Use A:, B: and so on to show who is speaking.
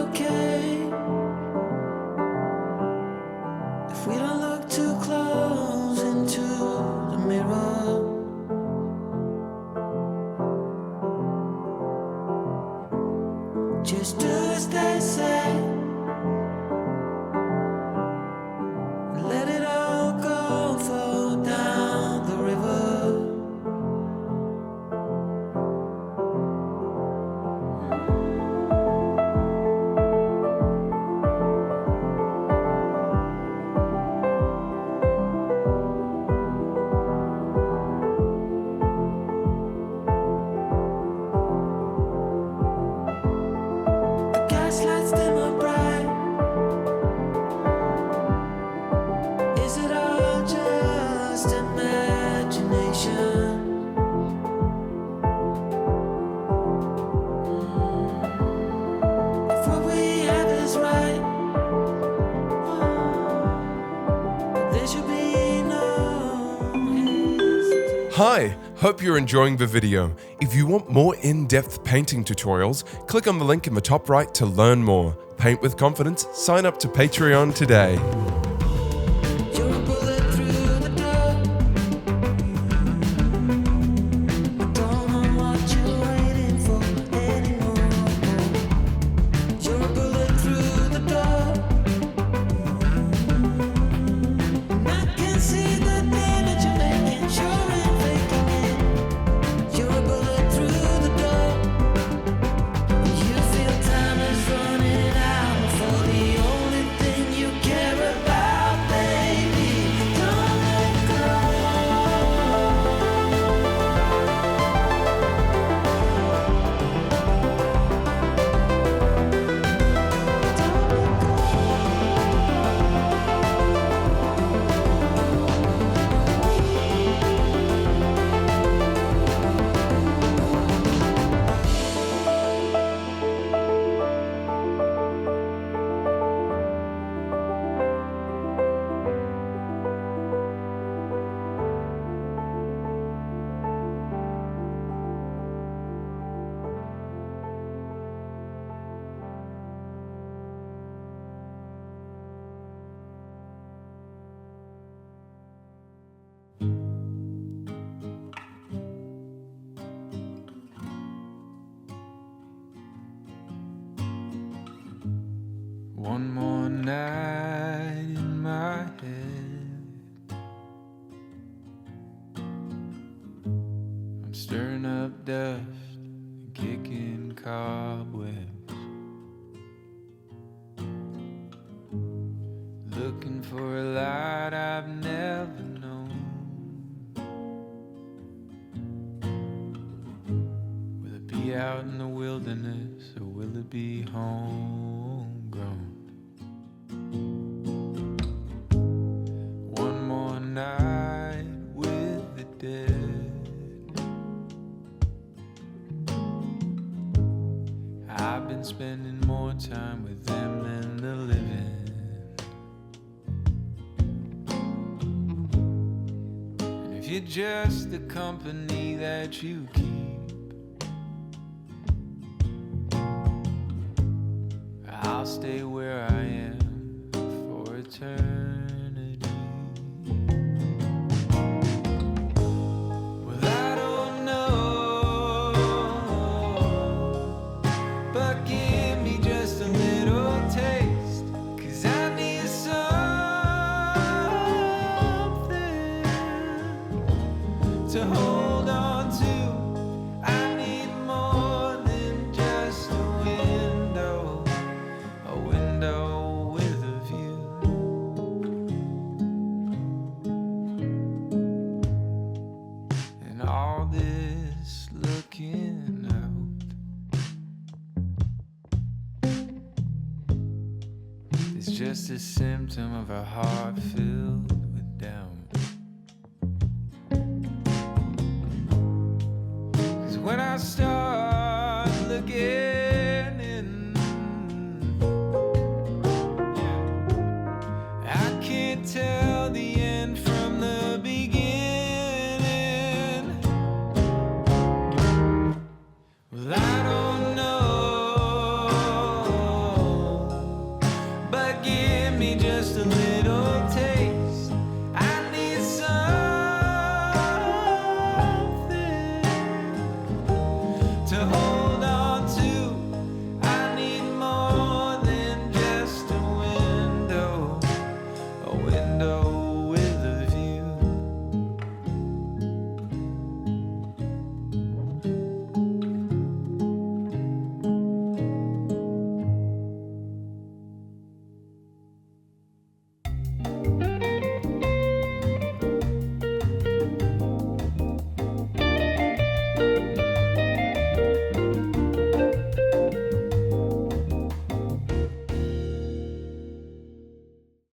A: okay if we don't look too close into the mirror. Just do as they say and let it all go, flow down the river. Gaslights dimmer bright. Is it all just imagination? If what we have is right, there should be no hesitation.
B: Hi, hope you're enjoying the video. If you want more in-depth painting tutorials, click on the link in the top right to learn more. Paint with confidence, sign up to Patreon today.
A: You're a bullet through the door. I don't know what you're waiting for anymore. You're a bullet through the door. And I can see the damage you're making. Sure ain't faking it. You're a bullet through the door. You feel time is running out for the only thing you care about, baby. Don't let go.
C: One more night in my head. I'm stirring up dust and kicking cobwebs, looking for a light I've never known. Will it be out in the wilderness or will it be homegrown? One more night with the dead. I've been spending more time with them than the living. And if you're just the company that you keep, I'll stay where I am for eternity. Well, I don't know, but give me just a little taste, 'cause I need something to hold on to. I need more than just a window with a view. And all this looking out is just a symptom of a heart filled with doubt. 'Cause when I start